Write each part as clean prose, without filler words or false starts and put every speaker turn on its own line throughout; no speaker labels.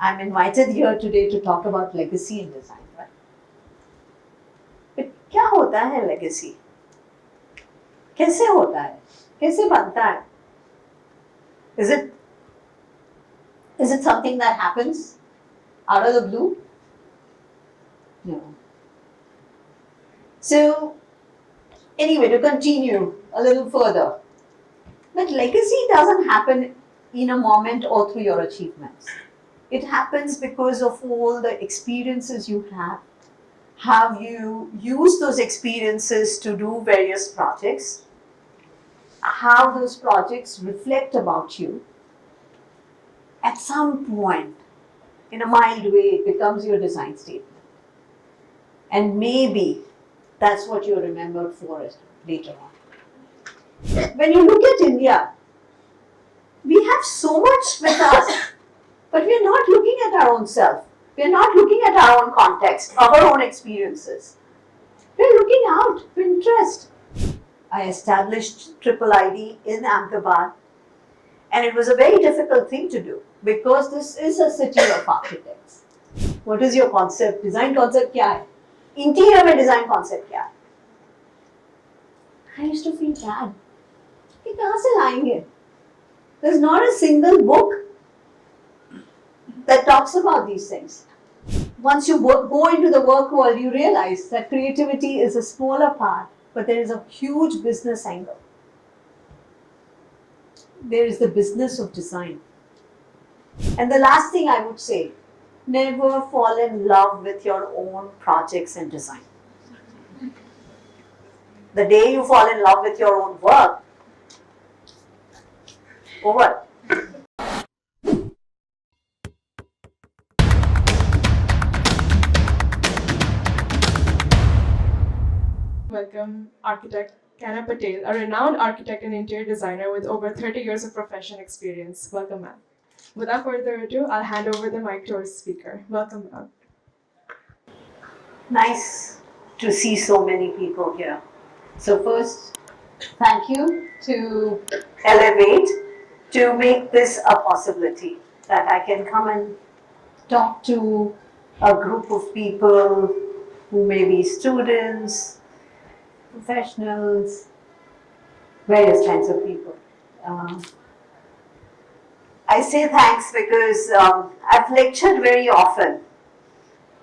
I'm invited here today to talk about legacy in design, right? But क्या होता है legacy? कैसे होता है? कैसे बनता है? Is it something that happens out of the blue? No. So, anyway, to continue a little further, but legacy doesn't happen in a moment or through your achievements. It happens because of all the experiences you have. Have you used those experiences to do various projects? How those projects reflect about you. At some point, in a mild way, it becomes your design statement. And maybe that's what you're remembered for later on. When you look at India, we have so much with us, but we're not looking at our own self. We're not looking at our own context, our own experiences. We're looking out, Pinterest. I established Triple ID in Ahmedabad, and it was a very difficult thing to do because this is a city of architects. What is your concept? Design concept क्या है? Interior में design concept क्या है? I used to feel bad. कि कहाँ से लाएंगे? There's not a single book that talks about these things. Once you go into the work world, you realize that creativity is a smaller part, but there is a huge business angle. There is the business of design. And the last thing I would say, never fall in love with your own projects and design. The day you fall in love with your own work, over.
Welcome architect Canna Patel, a renowned architect and interior designer with over 30 years of professional experience. Welcome, ma'am. Without further ado, I'll hand over the mic to our speaker. Welcome, ma'am.
Nice to see so many people here. So first, thank you to Elev8 to make this a possibility, that I can come and talk to a group of people who may be students, professionals, various kinds of people. I say thanks because I've lectured very often,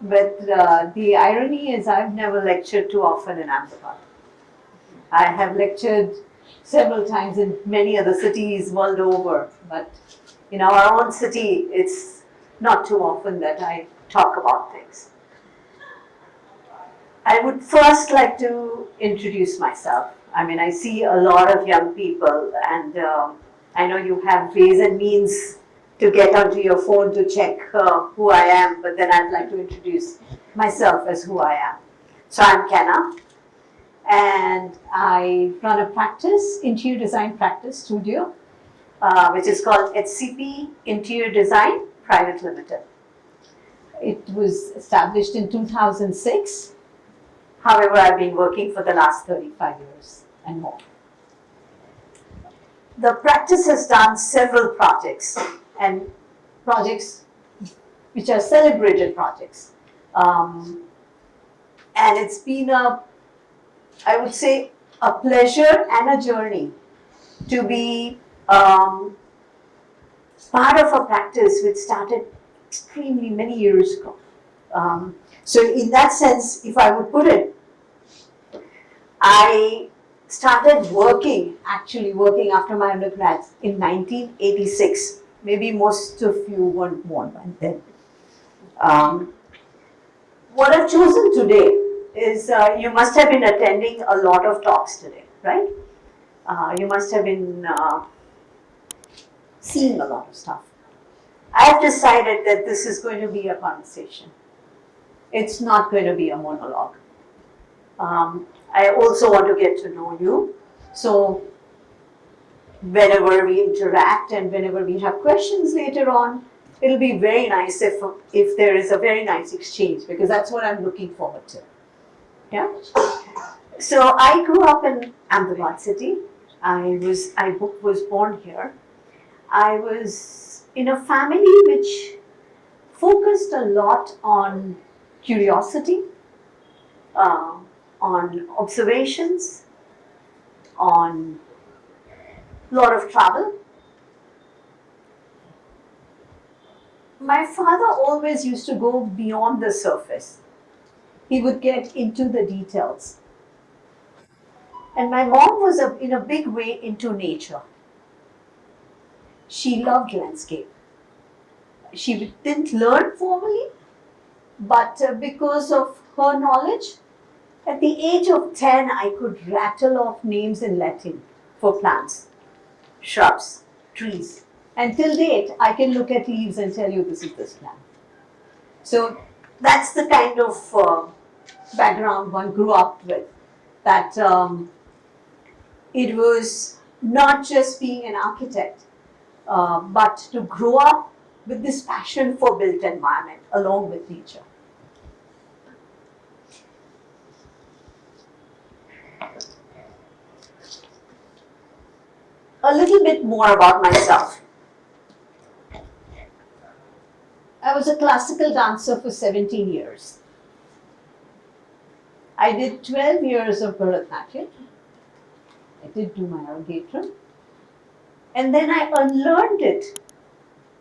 but the irony is I've never lectured too often in Ahmedabad. I have lectured several times in many other cities world over, but in our own city, it's not too often that I talk about things. I would first like to introduce myself. I mean, I see a lot of young people, and I know you have ways and means to get onto your phone to check who I am, but then I'd like to introduce myself as who I am. So I'm Canna, and I run a practice, interior design practice studio, which is called HCP Interior Design Private Limited. It was established in 2006. However, I've been working for the last 35 years and more. The practice has done several projects, and projects which are celebrated projects. And it's been I would say, a pleasure and a journey to be part of a practice which started extremely many years ago. So in that sense, if I would put it, I started actually working after my undergrad in 1986. Maybe most of you weren't born by then. What I've chosen today is you must have been attending a lot of talks today, right? You must have been seeing a lot of stuff. I have decided that this is going to be a conversation. It's not going to be a monologue. I also want to get to know you. So whenever we interact and whenever we have questions later on, it'll be very nice if there is a very nice exchange, because that's what I'm looking forward to. Yeah. So I grew up in Ahmedabad city. I was born here. I was in a family which focused a lot on curiosity, on observations, on a lot of travel. My father always used to go beyond the surface. He would get into the details. And my mom was, in a big way, into nature. She loved landscape. She didn't learn formally, but because of her knowledge, at the age of 10, I could rattle off names in Latin for plants, shrubs, trees. And till date, I can look at leaves and tell you this is this plant. So that's the kind of background one grew up with. That it was not just being an architect, but to grow up with this passion for built environment along with nature. A little bit more about myself. I was a classical dancer for 17 years. I did 12 years of Bharatanatyam. I did do my Aragetram. And then I unlearned it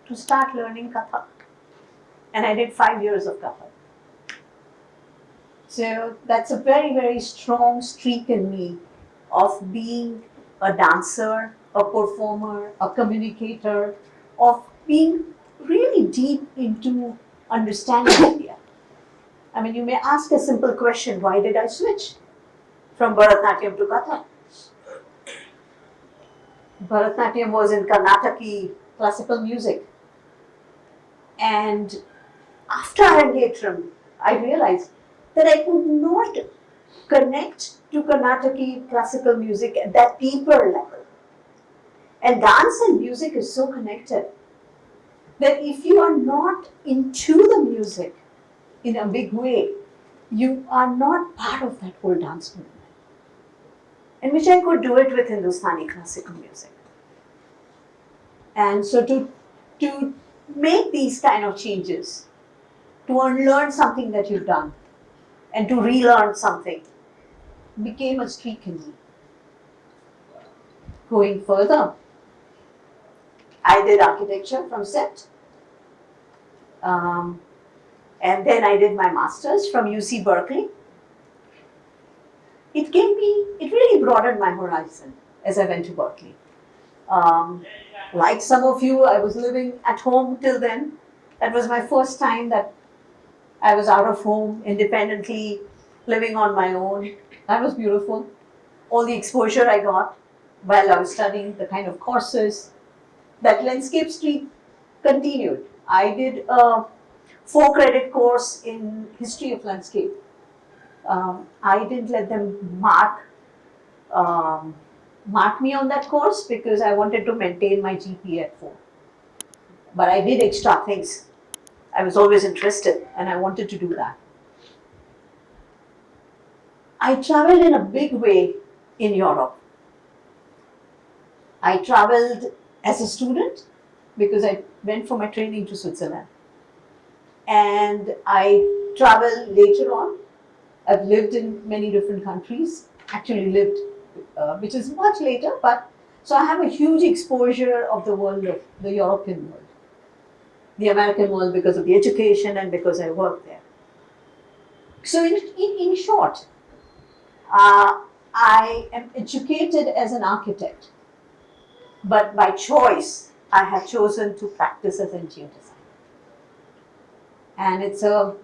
to start learning Kathak. And I did 5 years of Kathak. So that's a very, very strong streak in me of being a dancer, a performer, a communicator, of being really deep into understanding India. I mean, you may ask a simple question, why did I switch from Bharatanatyam to Kathak? Bharatanatyam was in Karnataki classical music. And after Arangetram, I realized that I could not connect to Karnataki classical music at that deeper level. And dance and music is so connected that if you are not into the music in a big way, you are not part of that whole dance movement. And which I could do it with Hindustani classical music. And so to make these kind of changes, to unlearn something that you've done and to relearn something became a streak in me. Going further, I did architecture from CET. And then I did my master's from UC Berkeley. It really broadened my horizon as I went to Berkeley. Like some of you, I was living at home till then. That was my first time that I was out of home, independently, living on my own. That was beautiful. All the exposure I got while I was studying, the kind of courses. That landscape streak continued. I did a 4-credit course in history of landscape. I didn't let them mark me on that course because I wanted to maintain my GPA at 4. But I did extra things. I was always interested and I wanted to do that. I traveled in a big way in Europe. I traveled as a student because I went for my training to Switzerland. And I traveled later on. I've lived in many different countries, actually lived, which is much later, but so I have a huge exposure of the world, of the European world, the American world because of the education and because I work there. So in short, I am educated as an architect, but by choice, I have chosen to practice as an interior designer. And it's a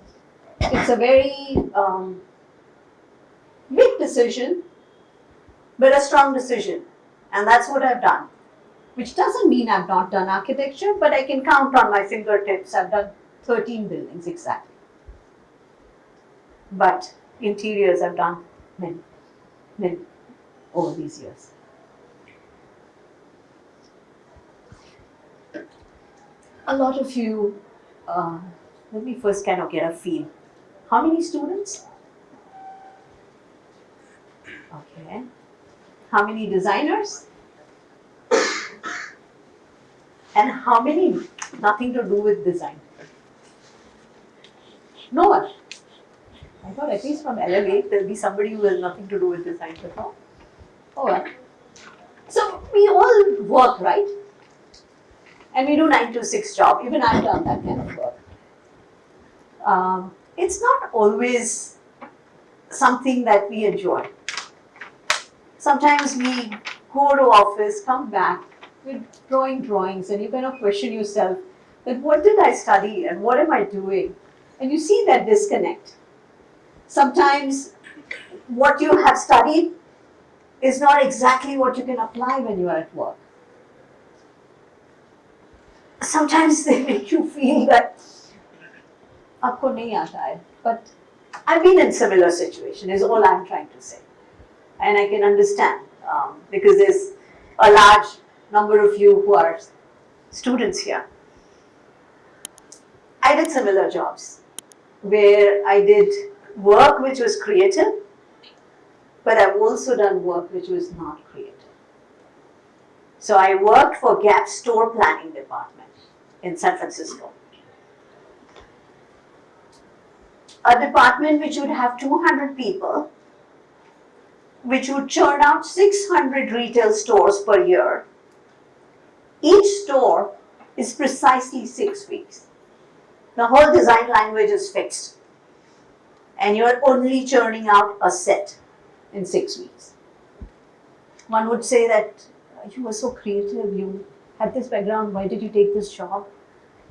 very big decision, but a strong decision. And that's what I've done. Which doesn't mean I've not done architecture, but I can count on my fingertips. I've done 13 buildings exactly. But interiors I've done many over these years. A lot of you, let me first kind of get a feel. How many students? Okay. How many designers? And how many nothing to do with design? No one. I thought at least from Elev8 there'll be somebody who has nothing to do with design before. Oh well. So we all work, right? And we do 9 to 6 job. Even I've done that kind of work. It's not always something that we enjoy. Sometimes we go to office, come back with drawings, and you kind of question yourself that what did I study and what am I doing? And you see that disconnect. Sometimes what you have studied is not exactly what you can apply when you are at work. Sometimes they make you feel that आपको नहीं आता है. But I've been in similar situation is all I'm trying to say. And I can understand because there's a large number of you who are students here. I did similar jobs where I did work which was creative, but I've also done work which was not creative. So I worked for Gap store planning department in San Francisco. A department which would have 200 people, which would churn out 600 retail stores per year. Each store is precisely 6 weeks. The whole design language is fixed. And you're only churning out a set in 6 weeks. One would say that you were so creative, you had this background, why did you take this job?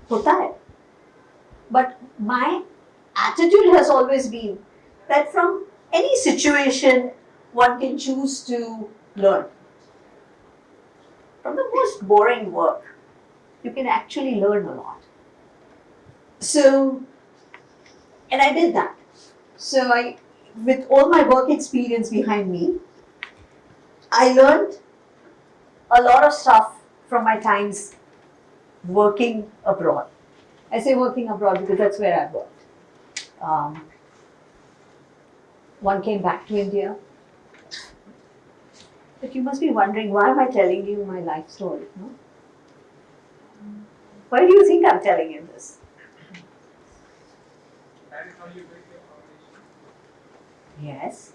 Hota hai. But my attitude has always been that from any situation, one can choose to learn. From the most boring work, you can actually learn a lot. So, and I did that. So with all my work experience behind me, I learned a lot of stuff from my times working abroad. I say working abroad because that's where I worked. One came back to India. But you must be wondering, why am I telling you my life story? No? Why do you think I'm telling you this?
That is how you build your foundation.
Yes.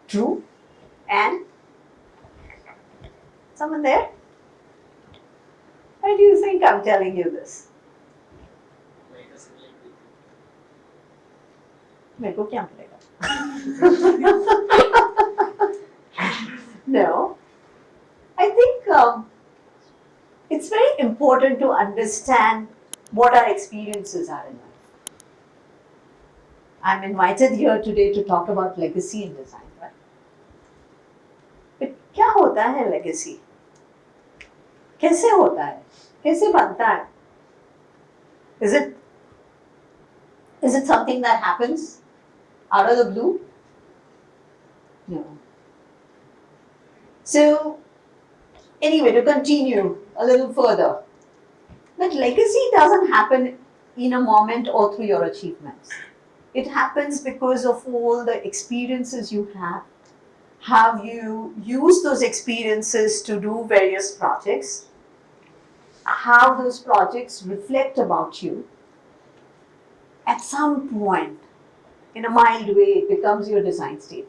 True. And? Someone there? Why do you think I'm telling you this?
Like a celebrity.
मेरे को क्या मिलेगा? No. I think it's very important to understand what our experiences are in life. I'm invited here today to talk about legacy in design, right? But क्या होता है legacy? कैसे होता है? कैसे बनता है? Is it something that happens out of the blue? No. So, anyway, to continue a little further, that legacy doesn't happen in a moment or through your achievements. It happens because of all the experiences you have. Have you used those experiences to do various projects? How those projects reflect about you. At some point, in a mild way, it becomes your design statement.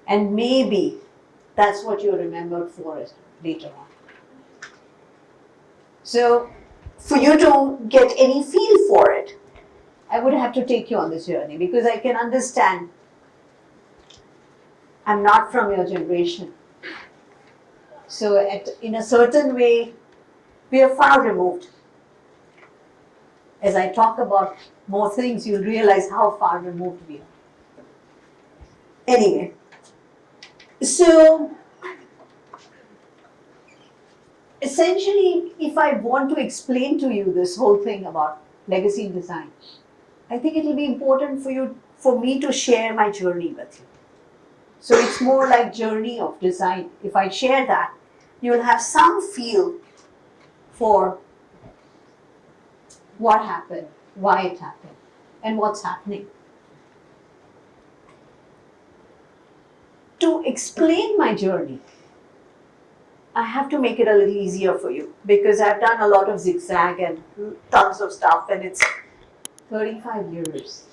And maybe that's what you're remembered for later on. So, for you to get any feel for it, I would have to take you on this journey because I can understand I'm not from your generation. So, in a certain way, we are far removed. As I talk about more things, you'll realize how far removed we are. Anyway, so essentially, if I want to explain to you this whole thing about legacy in design, I think it will be important for me to share my journey with you. So it's more like journey of design. If I share that, you will have some feel for what happened, why it happened, and what's happening. To explain my journey, I have to make it a little easier for you because I've done a lot of zigzag and tons of stuff, and it's 35 years.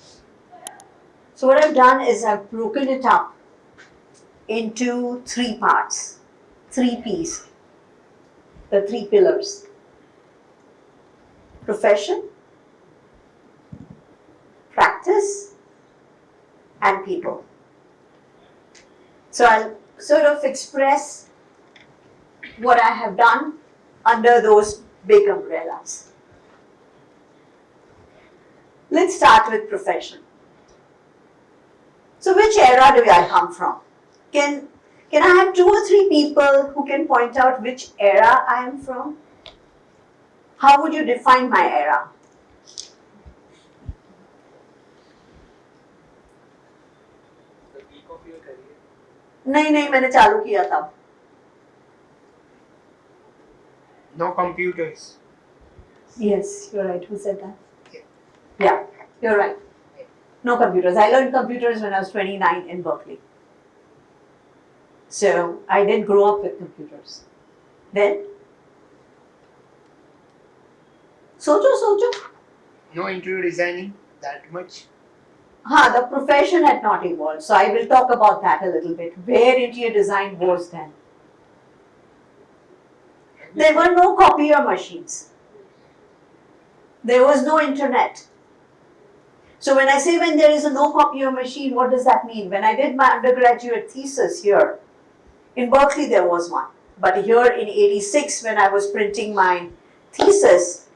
So what I've done is I've broken it up into 3 parts, 3 P's, the 3 pillars: profession, practice, and people. So I'll sort of express what I have done under those big umbrellas. Let's start with profession. So which era do I come from? Can I have 2 or 3 people who can point out which era I am from? How would you define my era?
The peak of your career.
नहीं मैंने चालू किया तब.
No computers.
Yes, you're right. Who said that? Yeah, you're right. No computers. I learned computers when I was 29 in Berkeley. So I didn't grow up with computers. Then? Socho.
No interior designing that much.
The profession had not evolved. So I will talk about that a little bit. Where interior design was then. There were no copier machines. There was no internet. So when I say when there is a no copier machine, what does that mean? When I did my undergraduate thesis here, in Berkeley there was one. But here in '86 when I was printing my thesis,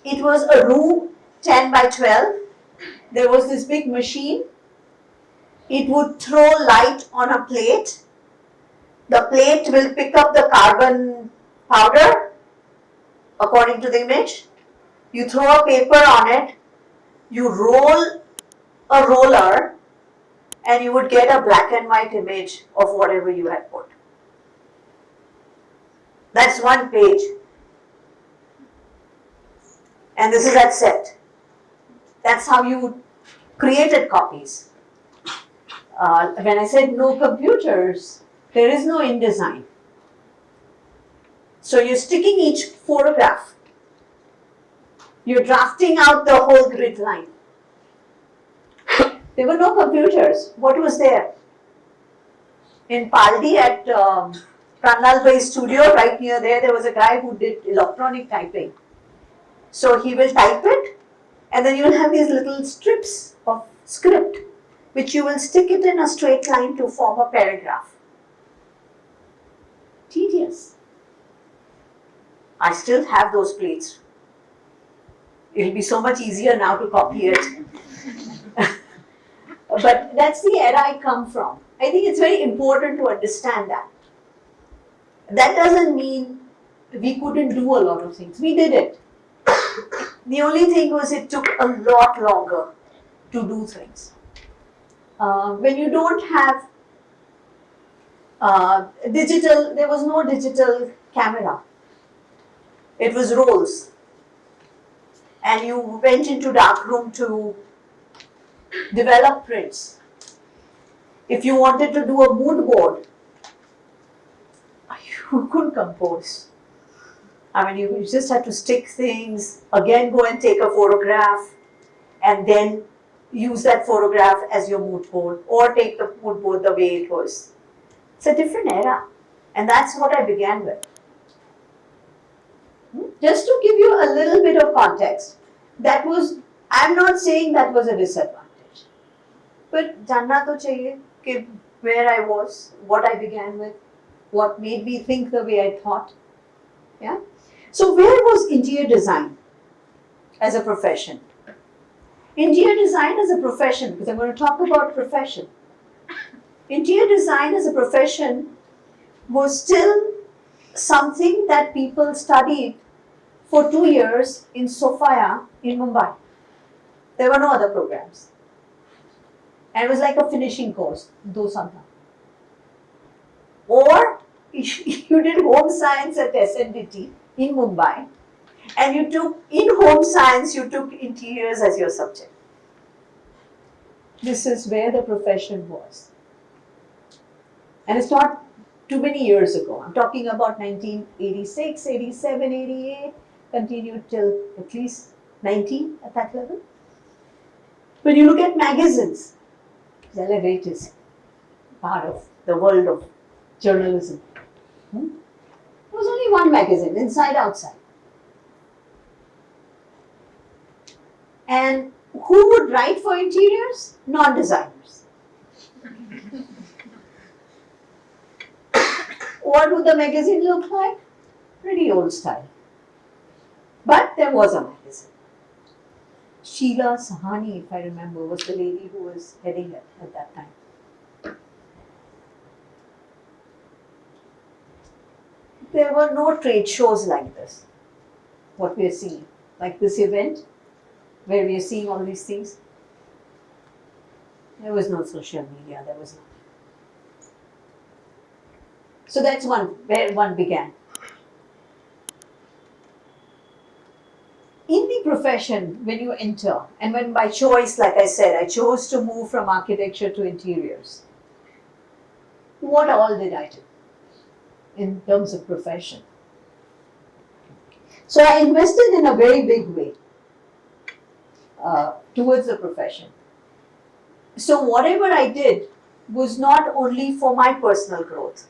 it was a room 10 by 12. There was this big machine. It would throw light on a plate. The plate will pick up the carbon powder according to the image. You throw a paper on it, you roll a roller, and you would get a black and white image of whatever you had put. That's 1 page. And this is at set. That's how you created copies. When I said no computers, there is no InDesign. So you're sticking each photograph. You're drafting out the whole grid line. There were no computers. What was there? In Paldi at Pranal Bhai's studio, right near there was a guy who did electronic typing. So he will type it, and then you will have these little strips of script, which you will stick it in a straight line to form a paragraph. Tedious. I still have those plates. It'll be so much easier now to copy it. But that's the era I come from. I think it's very important to understand that. That doesn't mean we couldn't do a lot of things. We did it. The only thing was it took a lot longer to do things. When you don't have digital, there was no digital camera. It was rolls. And you went into darkroom to develop prints. If you wanted to do a mood board, you couldn't compose. I mean, you just had to stick things, again go and take a photograph, and then use that photograph as your mood board, or take the mood board the way it was. It's a different era, and that's what I began with. Just to give you a little bit of context, I'm not saying that was a disadvantage, but janna to chahiye ki where I was, what I began with, what made me think the way I thought. Yeah. So where was interior design as a profession? Interior design as a profession, because I'm going to talk about profession. Interior design as a profession was still something that people studied for 2 years in Sophia in Mumbai. There were no other programs. And it was like a finishing course, do something. Or you did home science at SNDT in Mumbai, and you took, in home science, you took interiors as your subject. This is where the profession was. And it's not too many years ago. I'm talking about 1986, 87, 88, continued till at least 90 at that level. When you look at magazines, Elev8 is part of the world of journalism. There was only one magazine, Inside Outside. And who would write for interiors? Non-designers. What would the magazine look like? Pretty old style. But there was a magazine. Sheila Sahani, if I remember, was the lady who was heading it at that time. There were no trade shows like this, what we are seeing, like this event where we are seeing all these things. There was no social media, there was nothing. So that's where one began. In the profession, when you enter, and when by choice, like I said, I chose to move from architecture to interiors, what all did I do in terms of profession? So I invested in a very big way towards the profession. So whatever I did was not only for my personal growth,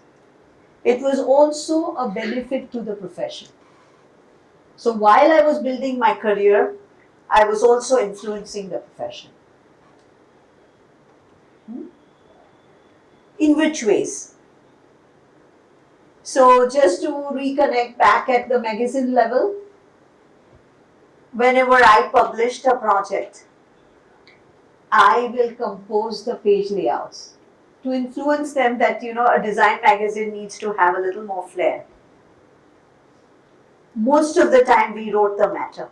it was also a benefit to the profession. So while I was building my career, I was also influencing the profession. In which ways? So just to reconnect back at the magazine level, whenever I published a project, I will compose the page layouts to influence them that, a design magazine needs to have a little more flair. Most of the time we wrote the matter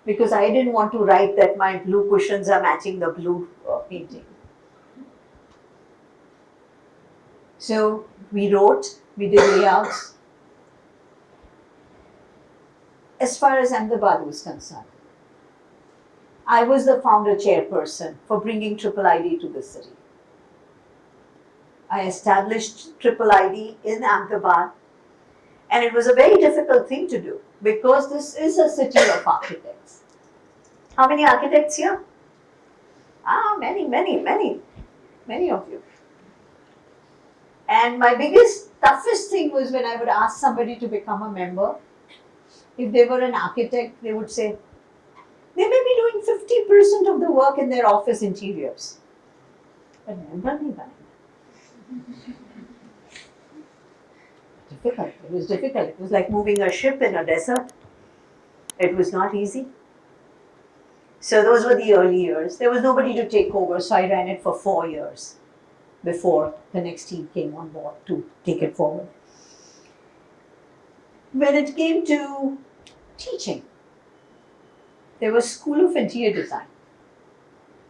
because I didn't want to write that my blue cushions are matching the blue painting. So we wrote, we did layouts. As far as Ahmedabad was concerned, I was the founder chairperson for bringing Triple ID to the city. I established Triple ID in Ahmedabad, and it was a very difficult thing to do because this is a city of architects. How many architects here? Many of you. And my toughest thing was when I would ask somebody to become a member. If they were an architect, they would say, they may be doing 50% of the work in their office interiors. But member nahi banega. Difficult. It was difficult. It was like moving a ship in a desert. It was not easy. So those were the early years. There was nobody to take over, so I ran it for 4 years before the next team came on board to take it forward. When it came to teaching, there was School of Interior Design.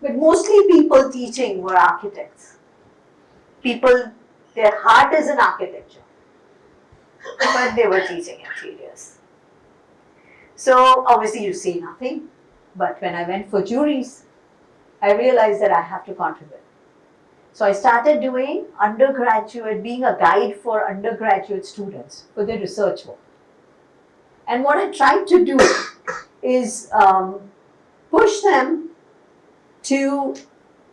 But mostly people teaching were architects. People, their heart is in architecture. But they were teaching interiors. So obviously you see nothing. But when I went for juries, I realized that I have to contribute. So I started doing being a guide for undergraduate students for their research work. And what I tried to do is push them to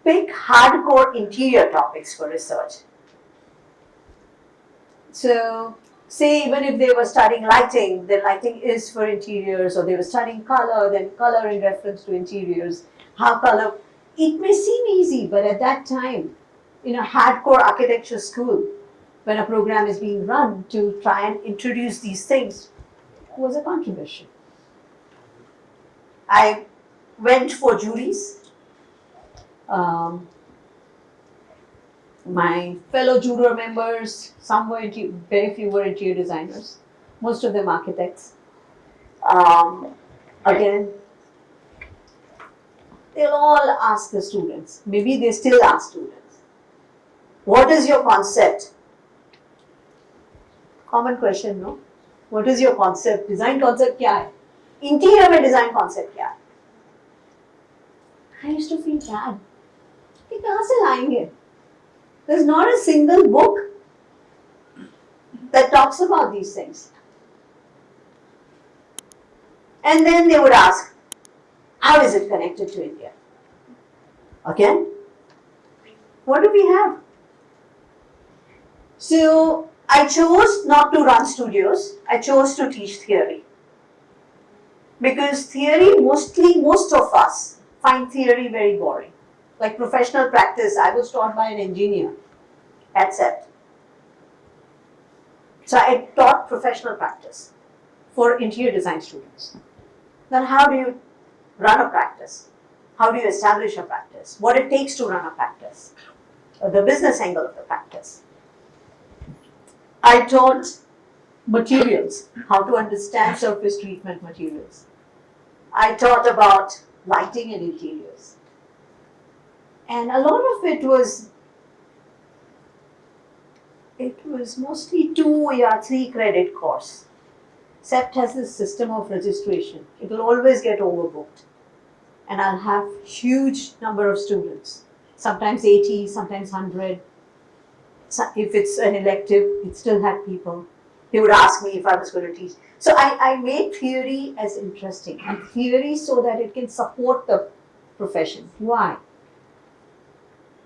pick hardcore interior topics for research. So, say even if they were studying lighting, then lighting is for interiors, or they were studying color, then color in reference to interiors, how color. It may seem easy, but at that time, in a hardcore architecture school, when a program is being run to try and introduce these things, was a contribution. I went for juries. My fellow juror members, some were very few were interior designers, most of them architects. Again, they'll all ask the students, maybe they still ask students, what is your concept? Common question, no? What is your concept? Design concept क्या है? Interior में design concept क्या है? I used to feel bad. कि कहाँ से लाएंगे? There's not a single book that talks about these things. And then they would ask, how is it connected to India? Again, what do we have? So I chose not to run studios, I chose to teach theory. Because theory, most of us find theory very boring. Like professional practice, I was taught by an engineer at SET. So I taught professional practice for interior design students. Then how do you run a practice? How do you establish a practice? What it takes to run a practice? The business angle of the practice. I taught materials, how to understand surface treatment materials. I taught about lighting and interiors. And a lot of it was mostly 2 or 3 credit course. SEPT has this system of registration. It will always get overbooked. And I'll have huge number of students. Sometimes 80, sometimes 100. So if it's an elective, it still had people. They would ask me if I was going to teach. So I made theory as interesting. And theory so that it can support the profession. Why?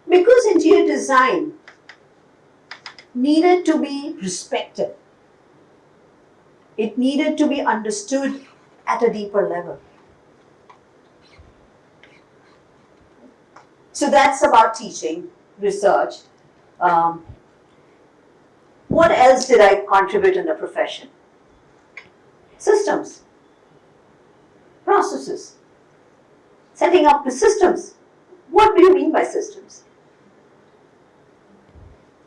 Because interior design needed to be respected. It needed to be understood at a deeper level. So that's about teaching, research. What else did I contribute in the profession? Systems, processes, setting up the systems. What do you mean by systems?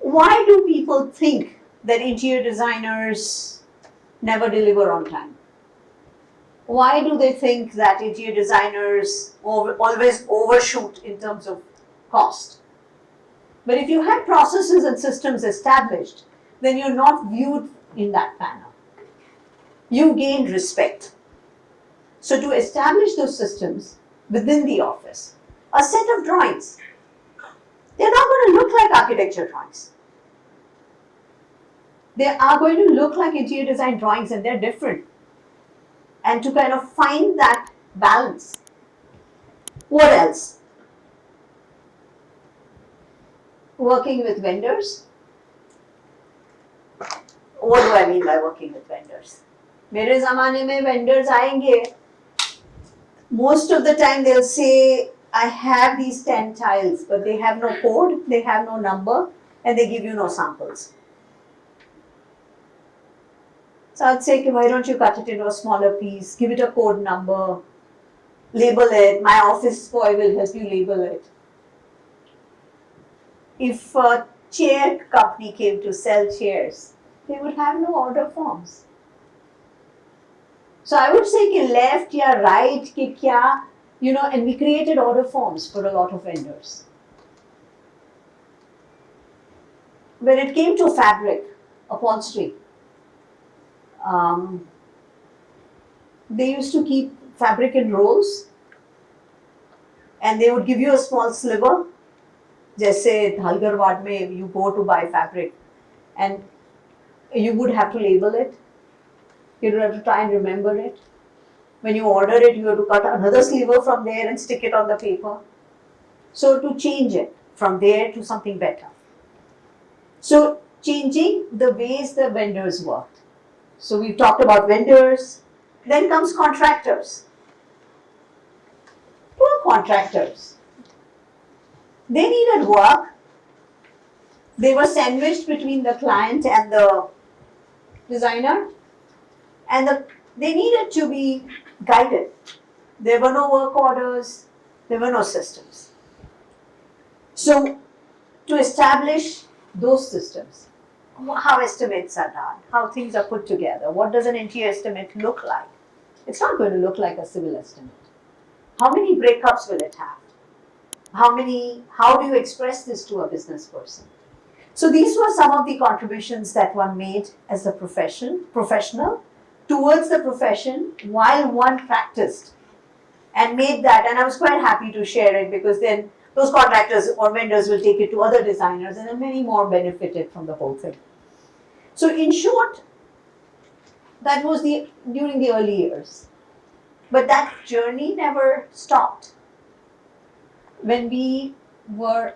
Why do people think that interior designers never deliver on time? Why do they think that interior designers always overshoot in terms of cost? But if you have processes and systems established, then you're not viewed in that manner. You gain respect. So to establish those systems within the office, a set of drawings, they're not going to look like architecture drawings. They are going to look like interior design drawings, and they're different. And to kind of find that balance. What else? Working with vendors. What do I mean by working with vendors? मेरे ज़माने में vendors आएंगे. Most of the time they'll say, I have these 10 tiles, but they have no code, they have no number, and they give you no samples. So I'd say, why don't you cut it into a smaller piece, give it a code number, label it, my office boy will help you label it. If a chair company came to sell chairs, they would have no order forms. So I would say कि left या right कि क्या, and we created order forms for a lot of vendors. When it came to fabric, upholstery, they used to keep fabric in rolls, and they would give you a small sliver. जैसे धालगरवाड़ में you go to buy fabric, and you would have to label it. You would have to try and remember it. When you order it, you have to cut another sliver from there and stick it on the paper. So to change it from there to something better. So changing the ways the vendors worked. So we've talked about vendors. Then comes contractors. Poor contractors. They needed work. They were sandwiched between the client and the designer. And they needed to be guided. There were no work orders. There were no systems. So to establish those systems, how estimates are done, how things are put together, what does an interior estimate look like? It's not going to look like a civil estimate. How many breakups will it have? How do you express this to a business person? So these were some of the contributions that one made as a professional towards the profession while one practiced and made that. And I was quite happy to share it because then those contractors or vendors will take it to other designers and then many more benefited from the whole thing. So in short, that was during the early years. But that journey never stopped. When we were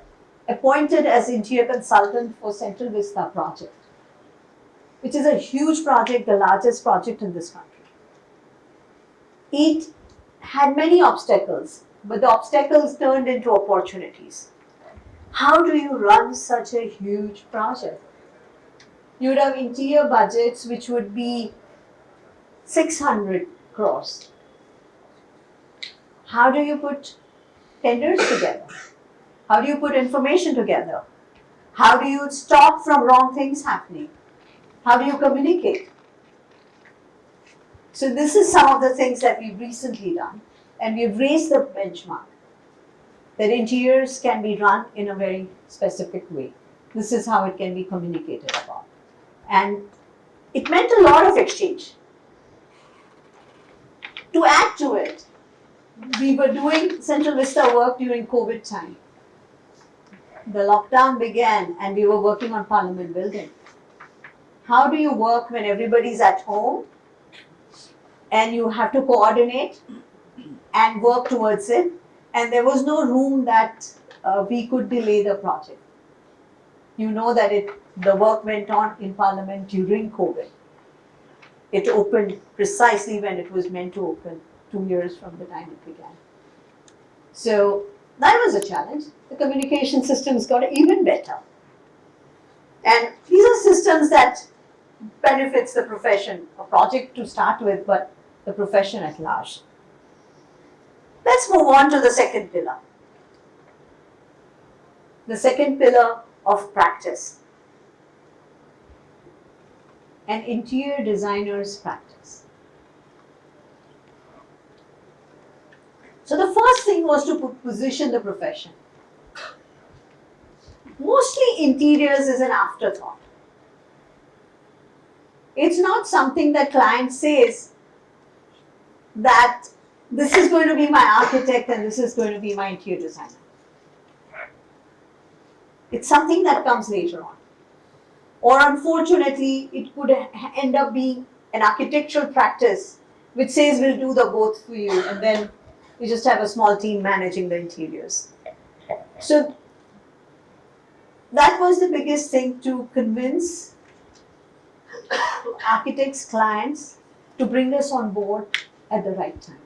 appointed as interior consultant for Central Vista project, which is a huge project, the largest project in this country. It had many obstacles, but the obstacles turned into opportunities. How do you run such a huge project? You would have interior budgets which would be 600 crores. How do you put tenders together? How do you put information together? How do you stop from wrong things happening? How do you communicate? So this is some of the things that we've recently done, and we've raised the benchmark that interiors can be run in a very specific way. This is how it can be communicated about. And it meant a lot of exchange. To add to it, we were doing Central Vista work during COVID time. The lockdown began and we were working on Parliament building. How do you work when everybody's at home and you have to coordinate and work towards it, and there was no room that we could delay the project. You know that the work went on in Parliament during COVID. It opened precisely when it was meant to open, 2 years from the time it began. So that was a challenge. The communication systems got even better. And these are systems that benefits the profession, a project to start with, but the profession at large. Let's move on to the second pillar. The second pillar of practice. An interior designer's practice. So the first thing was to position the profession. Mostly interiors is an afterthought. It's not something that client says that this is going to be my architect and this is going to be my interior designer. It's something that comes later on. Or unfortunately, it could end up being an architectural practice which says we'll do the both for you, and then you just have a small team managing the interiors. So that was the biggest thing, to convince architects, clients to bring us on board at the right time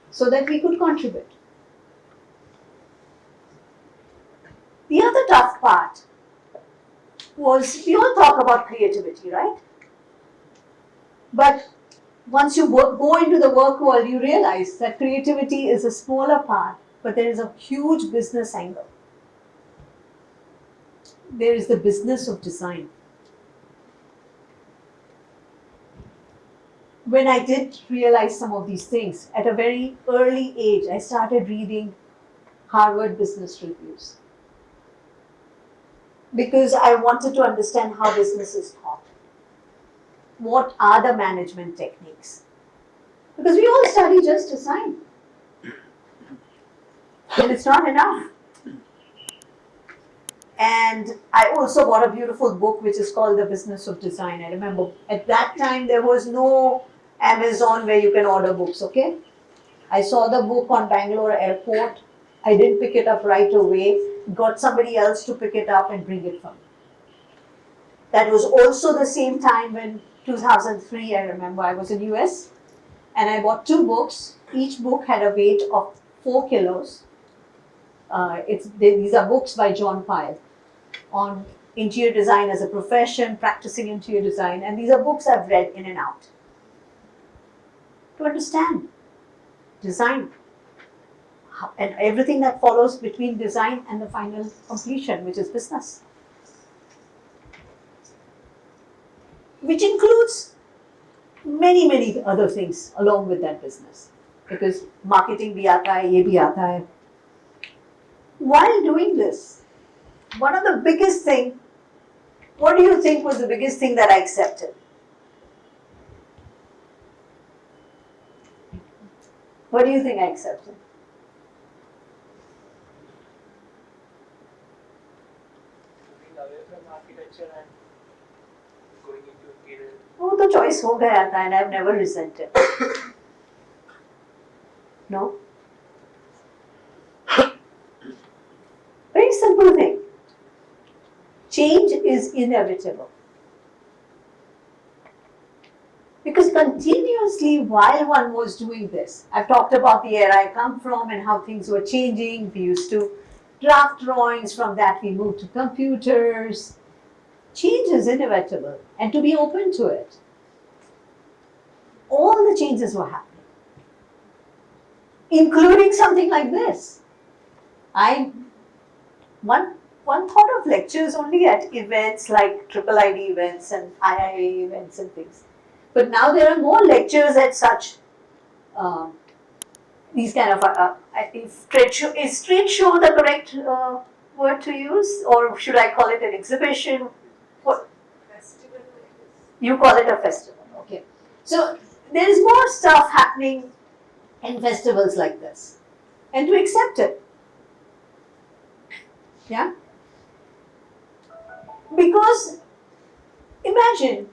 so that we could contribute. The other tough part was, we all talk about creativity, right? But once you go into the work world, you realize that creativity is a smaller part, but there is a huge business angle. There is the business of design. When I did realize some of these things, at a very early age, I started reading Harvard Business Reviews, because I wanted to understand how business is taught. What are the management techniques? Because we all study just design. And it's not enough. And I also bought a beautiful book which is called The Business of Design. I remember at that time there was no Amazon where you can order books, okay? I saw the book on Bangalore airport. I didn't pick it up right away. Got somebody else to pick it up and bring it for me. That was also the same time when 2003, I remember, I was in US and I bought 2 books. Each book had a weight of 4 kilos. These are books by John Pyle on interior design as a profession, practicing interior design, and these are books I've read in and out to understand design and everything that follows between design and the final completion, which is business. Which includes many, many other things along with that business. Because marketing bhi aata hai, ye bhi aata hai. While doing this, one of the biggest thing, what do you think was the biggest thing that I accepted? What do you think I accepted?
Moving away from architecture and
तो choice हो गया था and I've never resented. No? Very simple thing. Change is inevitable. Because continuously while one was doing this, I've talked about the era I come from and how things were changing. We used to draft drawings, from that we moved to computers. Change is inevitable and to be open to it. All the changes were happening, including something like this. One thought of lectures only at events like Triple ID events and IIA events and things. But now there are more lectures at such these kind of is trade show the correct word to use, or should I call it an exhibition? What?
Festival.
You call it a festival, okay. So there is more stuff happening in festivals like this, and to accept it. Yeah? Because imagine,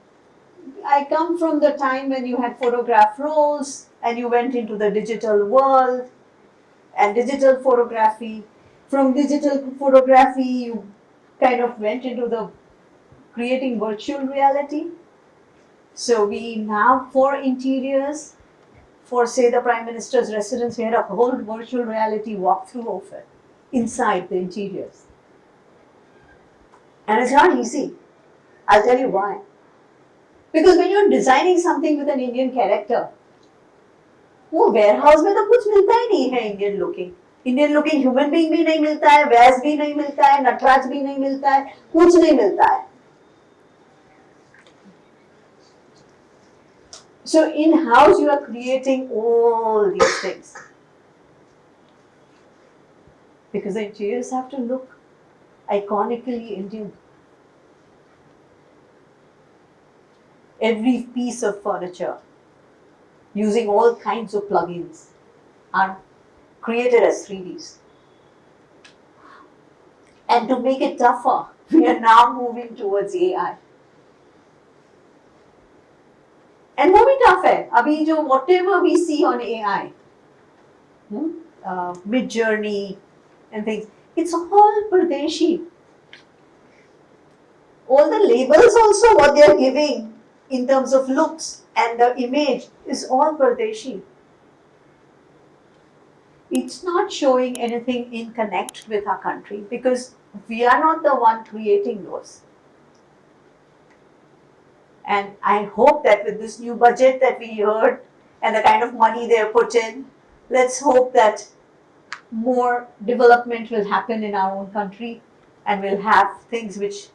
I come from the time when you had photograph rolls and you went into the digital world and digital photography. From digital photography, you kind of went into the creating virtual reality. So we now, for interiors, for say the Prime Minister's residence, we had a whole virtual reality walkthrough of it inside the interiors. And it's not easy. I'll tell you why. Because when you're designing something with an Indian character, वो warehouse में तो कुछ मिलता ही नहीं है Indian looking. Indian looking human being भी नहीं मिलता है, vase भी नहीं मिलता है, नटराज भी नहीं मिलता है, कुछ नहीं मिलता है. So in-house you are creating all these things. Because the interiors have to look iconically Indian. Every piece of furniture, using all kinds of plugins, are created as 3Ds. And to make it tougher, we are now moving towards AI. And वो भी tough है. अभी जो whatever we see on AI, Mid-Journey and things, it's all Pardeshi. All the labels also, what they are giving in terms of looks and the image is all Pardeshi. It's not showing anything in connect with our country because we are not the one creating those. And I hope that with this new budget that we heard and the kind of money they have put in, let's hope that more development will happen in our own country and we'll have things which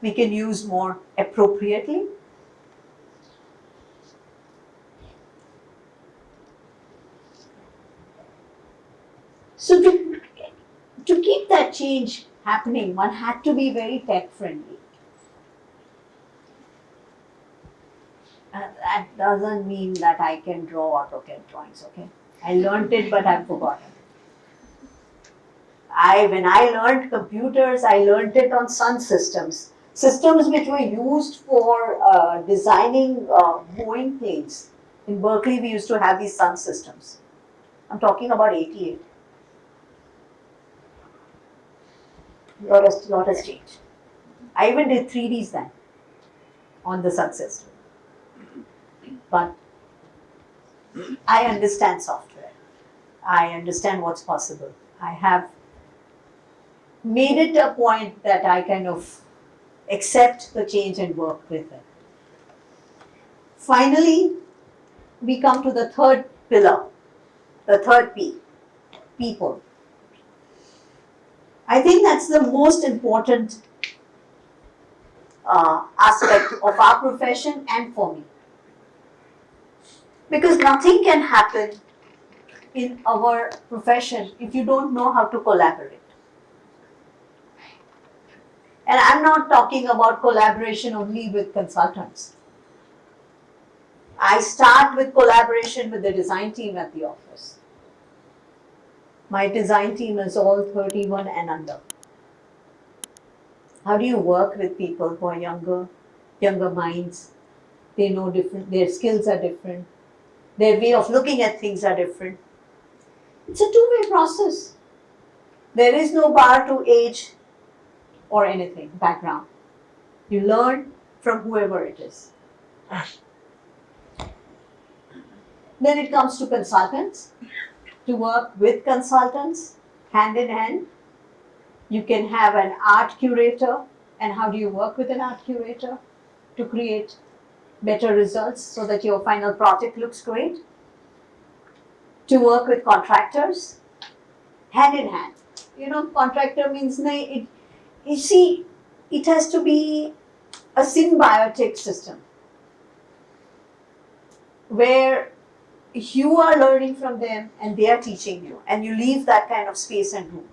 we can use more appropriately. So to keep that change happening, one had to be very tech friendly. That doesn't mean that I can draw AutoCAD drawings, okay? I learned it, but I've forgotten. When I learned computers, I learned it on Sun systems. Systems which were used for designing Boeing planes. In Berkeley, we used to have these Sun systems. I'm talking about 88. Lot has changed. I even did 3Ds then on the Sun system. But I understand software. I understand what's possible. I have made it a point that I kind of accept the change and work with it. Finally, we come to the third pillar, the third P, people. I think that's the most important aspect of our profession and for me. Because nothing can happen in our profession if you don't know how to collaborate. And I'm not talking about collaboration only with consultants. I start with collaboration with the design team at the office. My design team is all 31 and under. How do you work with people who are younger minds, They know different, their skills are different, their way of looking at things are different. It's a two-way process. There is no bar to age or anything, background. You learn from whoever it is. Then it comes to consultants. To work with consultants, hand in hand. You can have an art curator. And how do you work with an art curator? To create better results so that your final project looks great. To work with contractors, hand in hand. Contractor means, you see, it has to be a symbiotic system where you are learning from them and they are teaching you, and you leave that kind of space and room.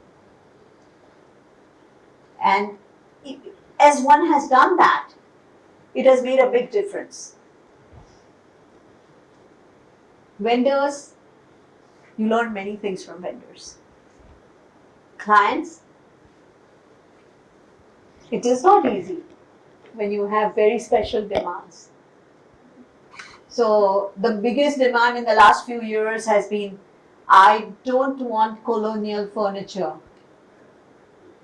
And as one has done that, it has made a big difference. Vendors, you learn many things from vendors. Clients, it is not easy when you have very special demands. So the biggest demand in the last few years has been, I don't want colonial furniture.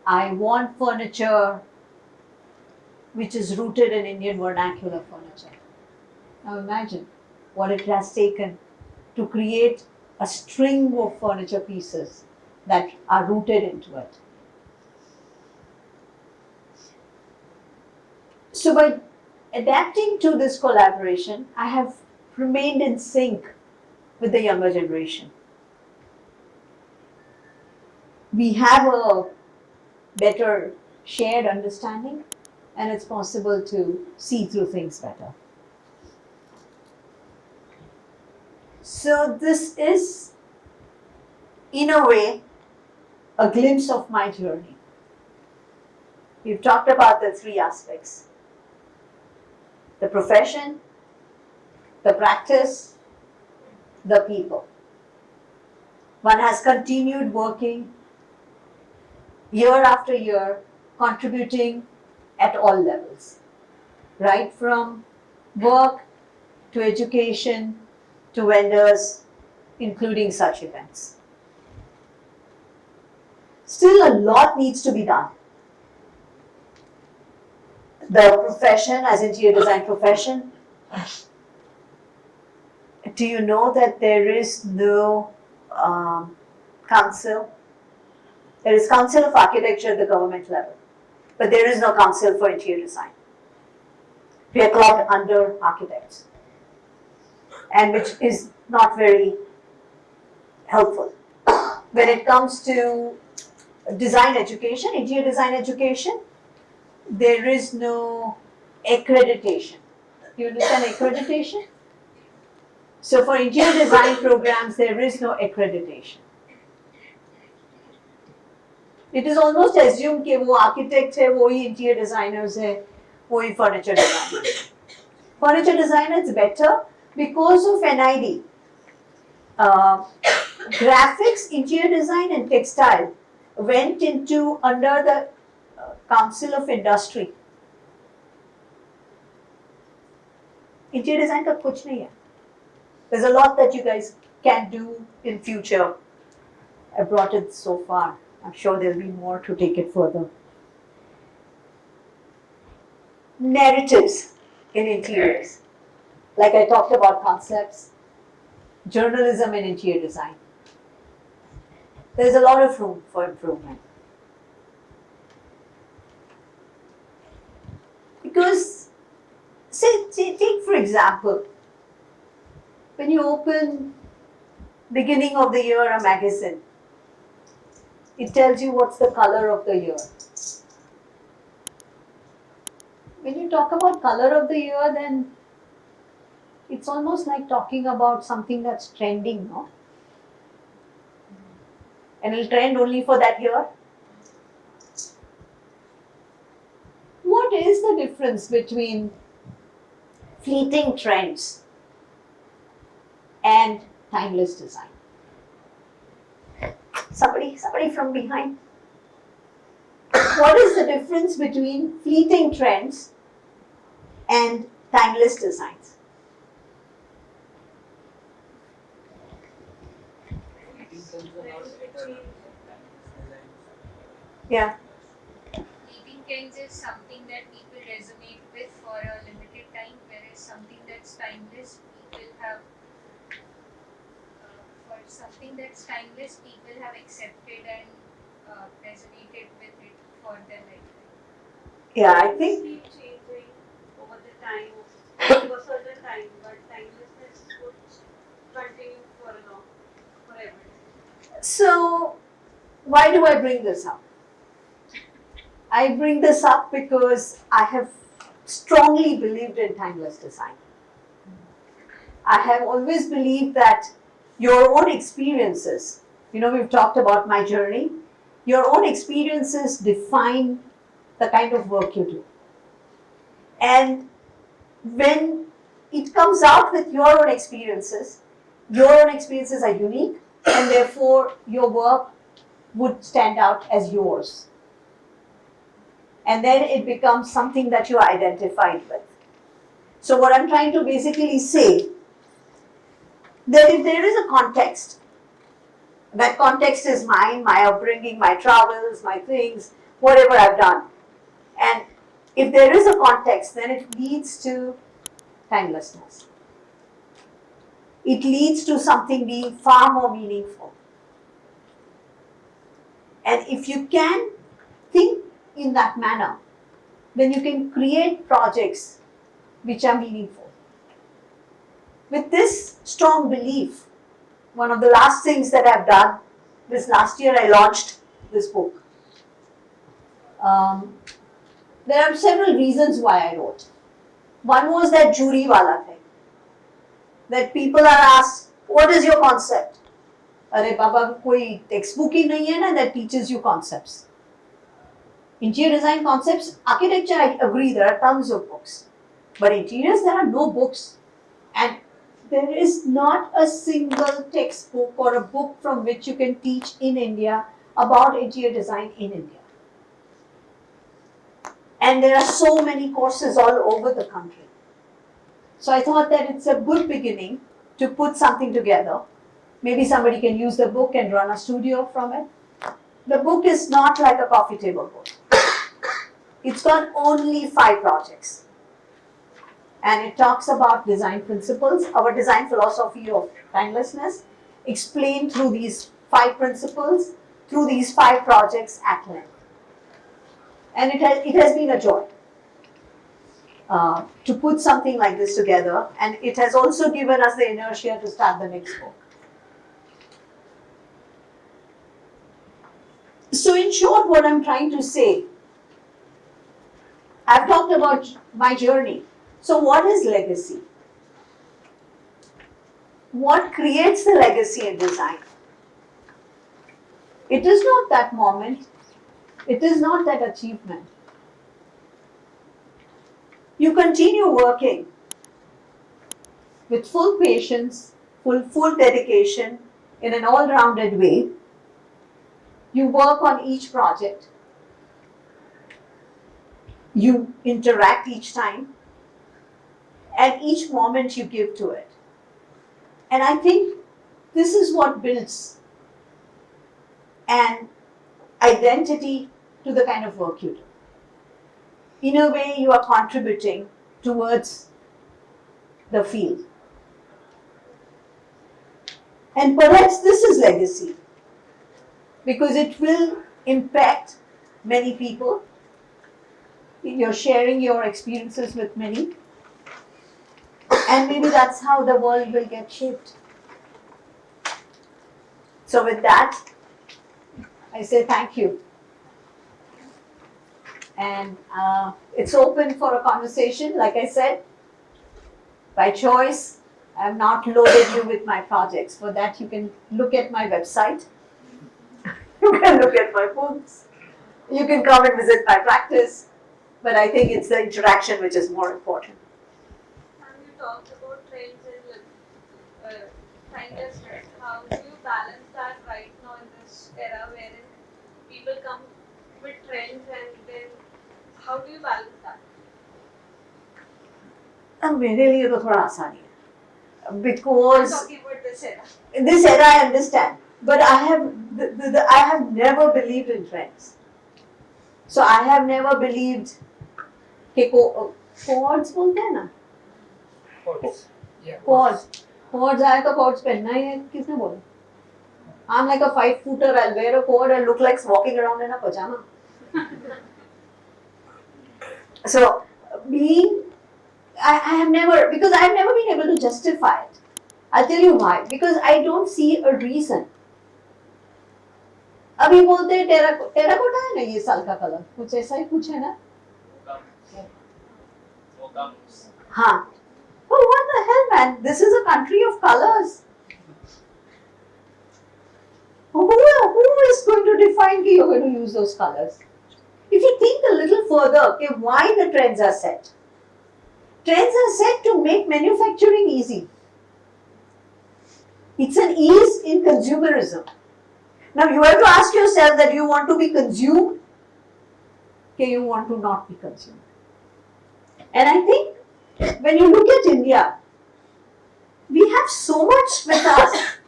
I want furniture which is rooted in Indian vernacular furniture. Now imagine what it has taken to create a string of furniture pieces that are rooted into it. So by adapting to this collaboration, I have remained in sync with the younger generation. We have a better shared understanding, and it's possible to see through things better. So this is, in a way, a glimpse of my journey. We've talked about the three aspects: the profession, the practice, the people. One has continued working year after year, contributing at all levels, right from work to education to vendors, including such events. Still, a lot needs to be done. The profession, as interior design profession, do you know that there is no council? There is Council of Architecture at the government level, but there is no council for interior design. We are clubbed under architects, and which is not very helpful. When it comes to design education, interior design education, there is no accreditation. Do you understand accreditation? So for interior design programs, there is no accreditation. It is almost assumed कि वो architect है, वही interior designers है, वही furniture designers. Furniture designer is better because of NID. Graphics, interior design, and textile went into under the Council of Industry. Interior design का कुछ नहीं है. There's a lot that you guys can do in future. I brought it so far. I'm sure there'll be more to take it further. Narratives in interiors. Like I talked about concepts, journalism in interior design. There's a lot of room for improvement. Because, say take for example, when you open beginning of the year a magazine, it tells you what's the color of the year. When you talk about color of the year, then it's almost like talking about something that's trending, no? And it'll trend only for that year. What is the difference between fleeting trends and timeless design? Somebody from behind. What is the difference between fleeting trends and timeless designs. Yeah.
Leading trends is something that people resonate with for a limited time, whereas something that's timeless, people have accepted and resonated with it for their lifetime.
Yeah, I think
Keep changing over the time, to a certain time, but timelessness would continue for a long, forever.
so. Why do I bring this up? I bring this up because I have strongly believed in timeless design. I have always believed that your own experiences, we've talked about my journey, your own experiences define the kind of work you do. And when it comes out with your own experiences are unique, and therefore your work would stand out as yours. And then it becomes something that you are identified with. So what I'm trying to basically say, that if there is a context, that context is mine, my upbringing, my travels, my things, whatever I've done. And if there is a context, then it leads to timelessness. It leads to something being far more meaningful. And if you can think in that manner, then you can create projects which are meaningful. With this strong belief, one of the last things that I've done, this last year I launched this book. There are several reasons why I wrote. One was that jury wala thing. That people are asked, what is your concept? Arey baba, koi textbook hi nahi hai na that teaches you concepts. Interior design concepts, architecture, I agree, there are tons of books. But interiors, there are no books. And there is not a single textbook or a book from which you can teach in India about interior design in India. And there are so many courses all over the country. So I thought that it's a good beginning to put something together. Maybe somebody can use the book and run a studio from it. The book is not like a coffee table book. It's got only 5 projects. And it talks about design principles, our design philosophy of timelessness, explained through these 5 principles, through these 5 projects at length. And it has been a joy to put something like this together, and it has also given us the inertia to start the next book. So in short, what I'm trying to say, I've talked about my journey. So what is legacy? What creates the legacy in design? It is not that moment. It is not that achievement. You continue working with full patience, full dedication, in an all-rounded way. You work on each project. You interact each time. And each moment you give to it. And I think this is what builds an identity to the kind of work you do. In a way, you are contributing towards the field. And perhaps this is legacy, because it will impact many people. You're sharing your experiences with many. And maybe that's how the world will get shaped. So with that, I say thank you. And it's open for a conversation. Like I said, by choice, I have not loaded you with my projects. For that, you can look at my website. You can look at my books. You can come and visit my practice. But I think it's the interaction which is more important.
And you talked about trends and timelessness. How do you balance that right now in this era wherein people come with trends, and then how do you balance that?
मेरे लिए तो थोड़ा आसान है
I'm
because
talking about this era.
in this era I understand, but I have never believed in trends. So I have never believed कि codes बोलते हैं ना,
Codes. Yeah.
कोड्स आए तो कोड्स पहनना ही है, किसने बोला? I'm like a 5-footer. I'll wear a coat and look like walking around in a pajama. So I have never, because I have never been able to justify it. I'll tell you why. Because I don't see a reason. अभी बोलते हैं terracotta है ना ये साल का colour, कुछ ऐसा ही कुछ है ना? हाँ. But what the hell, man? This is a country of colors. Who is going to define that you're going to use those colors? If you think a little further, okay, why the trends are set? Trends are set to make manufacturing easy. It's an ease in consumerism. Now you have to ask yourself that you want to be consumed, okay, you want to not be consumed. And I think when you look at India, we have so much with us,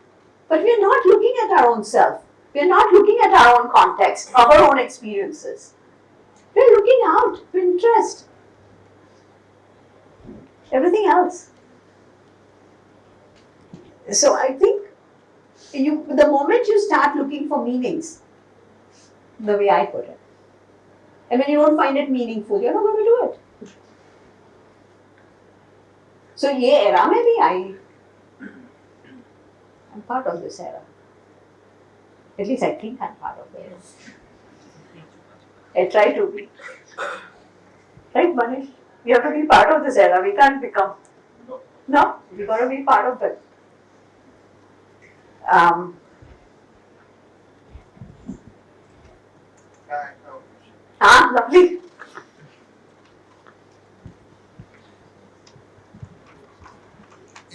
but we are not looking at our own self. We are not looking at our own context, our own experiences. We are looking out, Pinterest, everything else. So I think the moment you start looking for meanings, the way I put it, and when you don't find it meaningful, you're not going to do it. So ये era में भी I'm part of this era. At least I think I'm part of it. I try to be. Right, Manish? We have to be part of this era. We can't become. No, we got to be part of it. Lovely.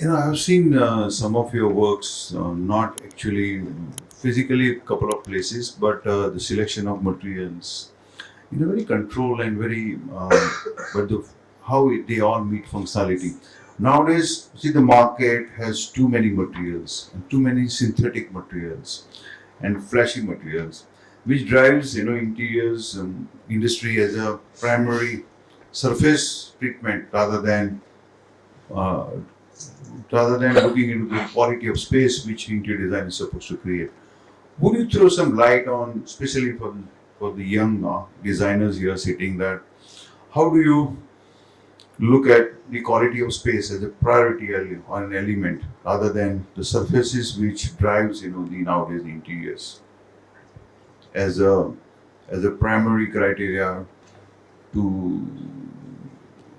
I've seen some of your works, not actually physically a couple of places, but the selection of materials in a very controlled and very, how they all meet functionality. Nowadays, see, the market has too many materials and too many synthetic materials and flashy materials, which drives interiors industry as a primary surface treatment rather than looking into the quality of space which interior design is supposed to create. Would you throw some light on, especially for the young designers here sitting, that how do you look at the quality of space as a priority or an element rather than the surfaces which drives the nowadays interiors as a primary criteria to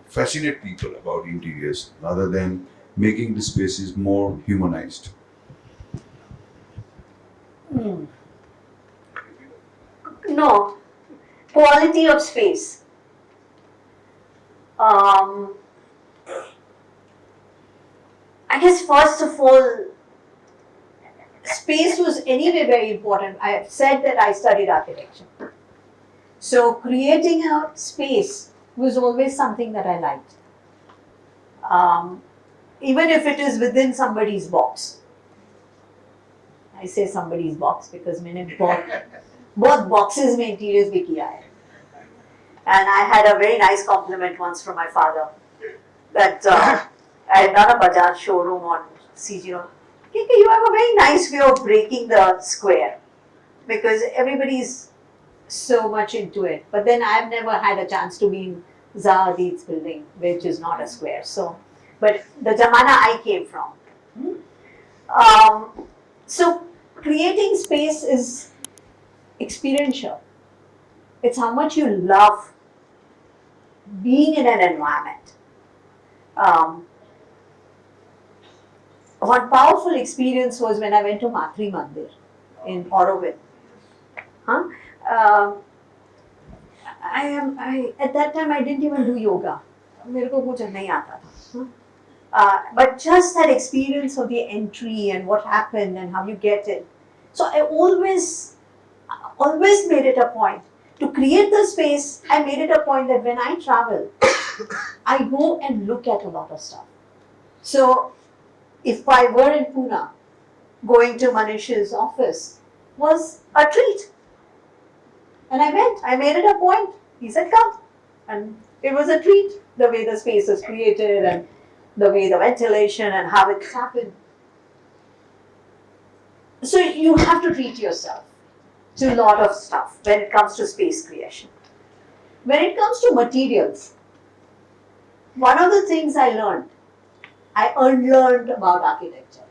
fascinate people about interiors rather than making the spaces more humanized?
No, quality of space. I guess first of all, space was anyway very important. I have said that I studied architecture. So creating a space was always something that I liked. Even if it is within somebody's box. I say somebody's box because मैंने both boxes में interiors भी किया है. And I had a very nice compliment once from my father that I had done a Bajaj showroom on CG Road. You have a very nice way of breaking the square because everybody's so much into it. But then I've never had a chance to be in Zaha Hadid's building, which is not a square. So, but the Jamana I came from. So creating space is experiential. It's how much you love being in an environment. One powerful experience was when I went to Matri Mandir in Auroville. At that time I didn't even do yoga. मेरे को कुछ नहीं आता था. But just that experience of the entry and what happened and how you get in. So I always made it a point to create the space. I made it a point that when I travel, I go and look at a lot of stuff. So if I were in Pune, going to Manish's office was a treat. And I went, I made it a point. He said, come. And it was a treat, the way the space is created and the way the ventilation and how it's happened. So you have to treat yourself to a lot of stuff when it comes to space creation. When it comes to materials, one of the things I unlearned about architecture.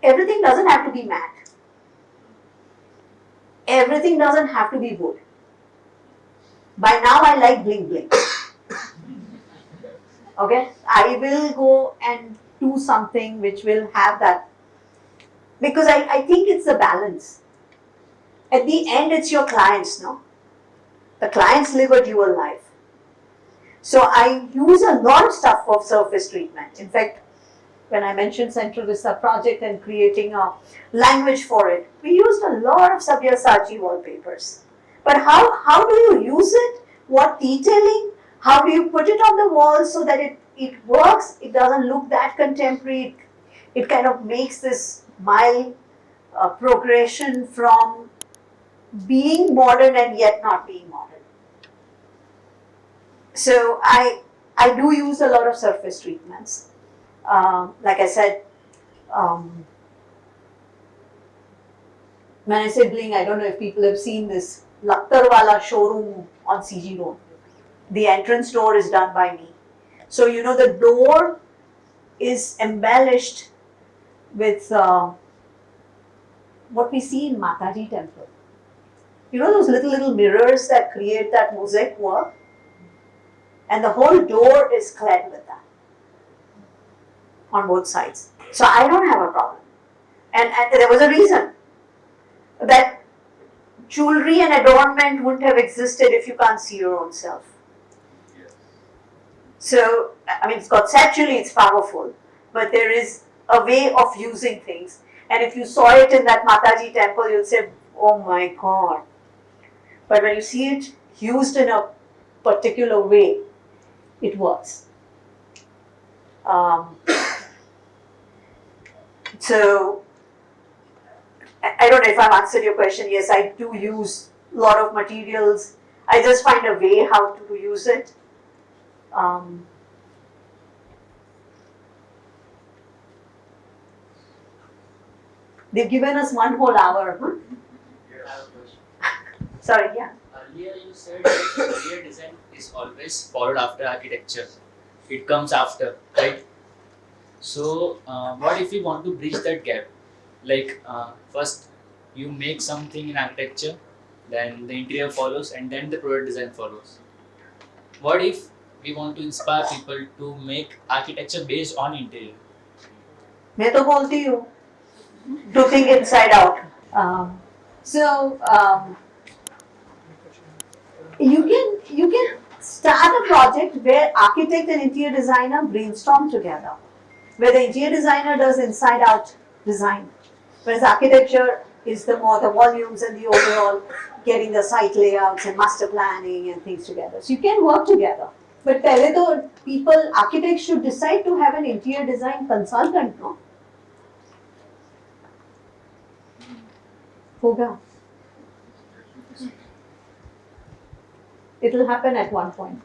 Everything doesn't have to be matte. Everything doesn't have to be wood. By now I like bling bling. Okay? I will go and do something which will have that. Because I think it's a balance. At the end, it's your clients, no? The clients live a dual life. So I use a lot of stuff for surface treatment. In fact, when I mentioned Central Vista project and creating a language for it, we used a lot of Sabyasachi wallpapers. But how do you use it? What detailing? How do you put it on the wall so that it works? It doesn't look that contemporary. It kind of makes this mild progression from being modern and yet not being modern. So I do use a lot of surface treatments. Like I said, when I say bling, I don't know if people have seen this Lakhtarwala showroom on CG Road. The entrance door is done by me. So you know the door is embellished with what we see in Mataji temple. You know those little mirrors that create that mosaic work? And the whole door is clad with that on both sides. So I don't have a problem. And there was a reason that jewelry and adornment wouldn't have existed if you can't see your own self. So, I mean, conceptually it's powerful, but there is a way of using things. And if you saw it in that Mataji temple, you'll say, oh my God. But when you see it used in a particular way, it works. So, I don't know if I've answered your question. Yes, I do use a lot of materials. I just find a way how to use it. They've given us 1 whole hour. Huh?
I have a question.
Sorry, yeah.
Earlier you said that interior design is always followed after architecture. It comes after, right? So what if we want to bridge that gap? Like first you make something in architecture, then the interior follows, and then the product design follows. What if we want to inspire people to make architecture based on interior?
मैं तो बोलती हूँ to think inside out. You can start a project where architect and interior designer brainstorm together, where the interior designer does inside out design, whereas architecture is the volumes and the overall getting the site layouts and master planning and things together. So you can work together. But पहले तो architects should decide to have an interior design consultant, no? होगा. It will happen at one point.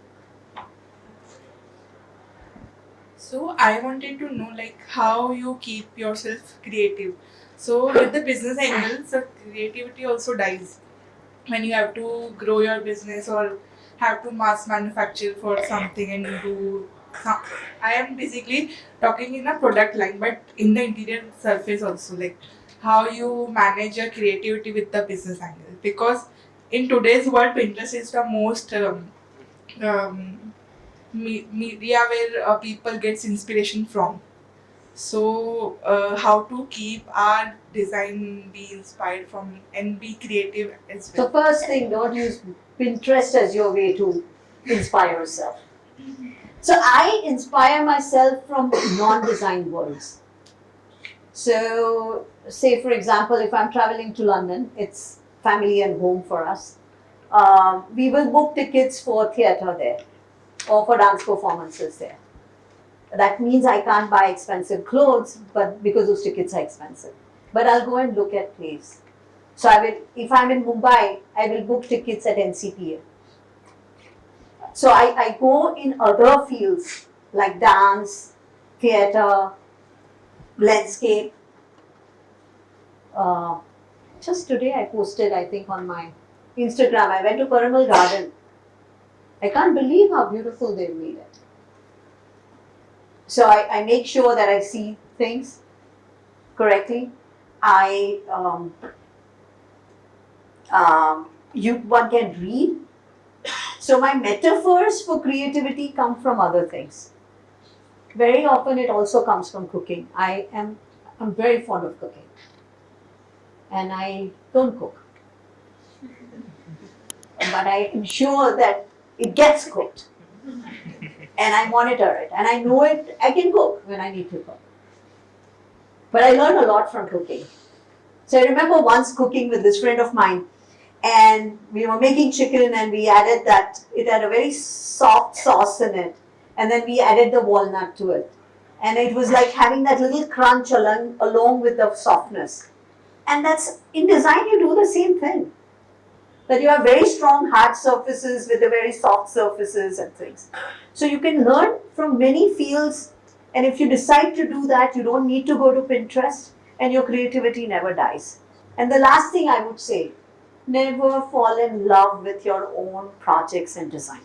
So I wanted to know like how you keep yourself creative. So with the business angles, the creativity also dies when you have to grow your business or have to mass manufacture for something and do. I am basically talking in a product line, but in the interior surface also, like how you manage your creativity with the business angle. Because in today's world, Pinterest is the most media where people gets inspiration from. So how to keep our design be inspired from and be creative as well.
So first thing, don't use Pinterest as your way to inspire yourself. So I inspire myself from non-design worlds. So say for example, if I'm traveling to London, it's family and home for us. we will book tickets for theatre there or for dance performances there. That means I can't buy expensive clothes, but because those tickets are expensive. But I'll go and look at plays. So I will, if I'm in Mumbai, I will book tickets at NCPA. So I go in other fields like dance, theatre, landscape. Just today I posted, I think, on my Instagram, I went to Parimal Garden. I can't believe how beautiful they made it. So I make sure that I see things correctly. One can read. So my metaphors for creativity come from other things. Very often it also comes from cooking. I'm very fond of cooking. And I don't cook. But I ensure that it gets cooked. And I monitor it. And I know it, I can cook when I need to cook. But I learned a lot from cooking. So I remember once cooking with this friend of mine, and we were making chicken and we added that, it had a very soft sauce in it. And then we added the walnut to it. And it was like having that little crunch along with the softness. And that's, in design you do the same thing. That you have very strong hard surfaces with the very soft surfaces and things. So you can learn from many fields, and if you decide to do that, you don't need to go to Pinterest, and your creativity never dies. And the last thing I would say, never fall in love with your own projects and design.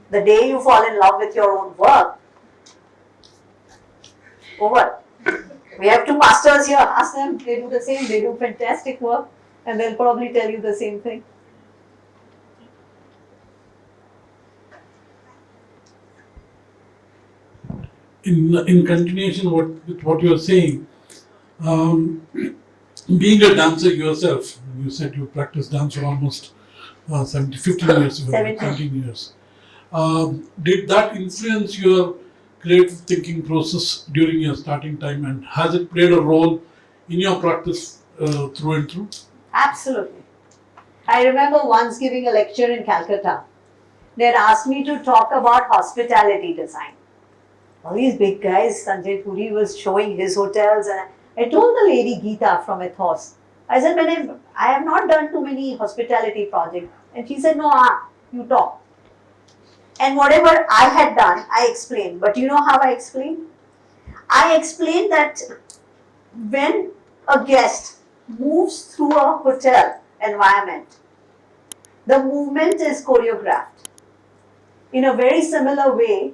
The day you fall in love with your own work, over. We have two masters here, ask them, they do the same, they do fantastic work, and they'll probably tell you the same thing.
In continuation with what you're saying, being a dancer yourself, you said you practiced dance for almost 15 years ago, 17 years. Did that influence your creative thinking process during your starting time, and has it played a role in your practice through and through?
Absolutely. I remember once giving a lecture in Calcutta. They had asked me to talk about hospitality design. All these big guys, Sanjay Puri was showing his hotels, and I told the lady Geeta from Ethos, I said, I have not done too many hospitality projects. And she said, no, you talk. And whatever I had done, I explained. But you know how I explained? I explained that when a guest moves through a hotel environment, the movement is choreographed. In a very similar way,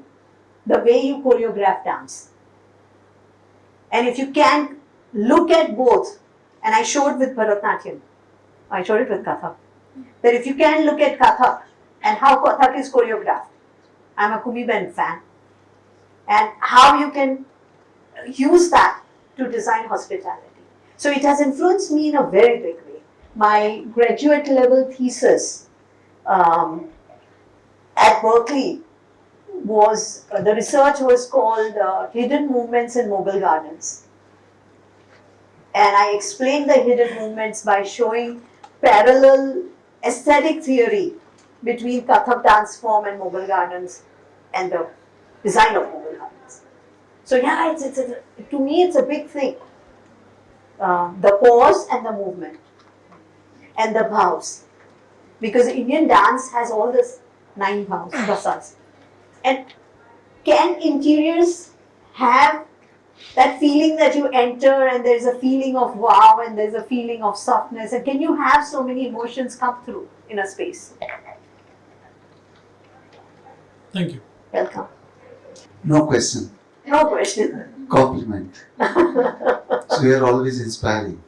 the way you choreograph dance. And if you can look at both, and I showed with Bharatanatyam, I showed it with Kathak, that if you can look at Kathak and how Kathak is choreographed, I'm a Kumiben fan, and how you can use that to design hospitality. So it has influenced me in a very big way. My graduate level thesis at Berkeley was, the research was called Hidden Movements in Mughal Gardens. And I explained the hidden movements by showing parallel aesthetic theory between Kathak dance form and Mughal Gardens and the design of Mughal Gardens. So yeah, to me it's a big thing. The pause and the movement and the bows. Because Indian dance has all this 9 bows, rasas. And can interiors have that feeling that you enter and there's a feeling of wow and there's a feeling of softness, and can you have so many emotions come through in a space?
Thank you.
Welcome.
No question.
No question.
Compliment. So you are always inspiring.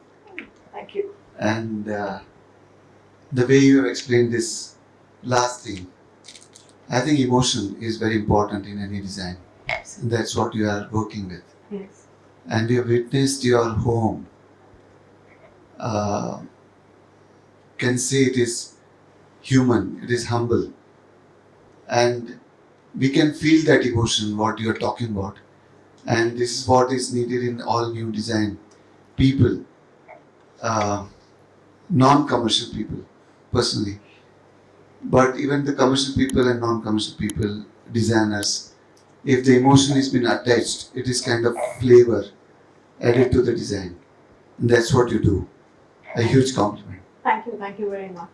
Thank you.
And the way you have explained this last thing, I think emotion is very important in any design. And that's what you are working with.
Yes.
And we have witnessed your home. Can say it is human, it is humble. And we can feel that emotion, what you are talking about. And this is what is needed in all new design. People non-commercial people, personally. But even the commercial people and non-commercial people, designers, if the emotion has been attached, it is kind of flavor added to the design. And that's what you do. A huge compliment.
Thank you very much.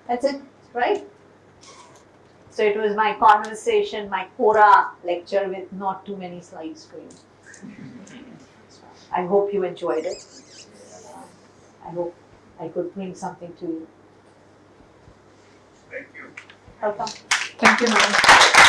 That's it, right? So it was my conversation, my Quora lecture with not too many slides for you. I hope you enjoyed it. I hope I could bring something to you.
Thank you.
Welcome.
Thank you, ma'am.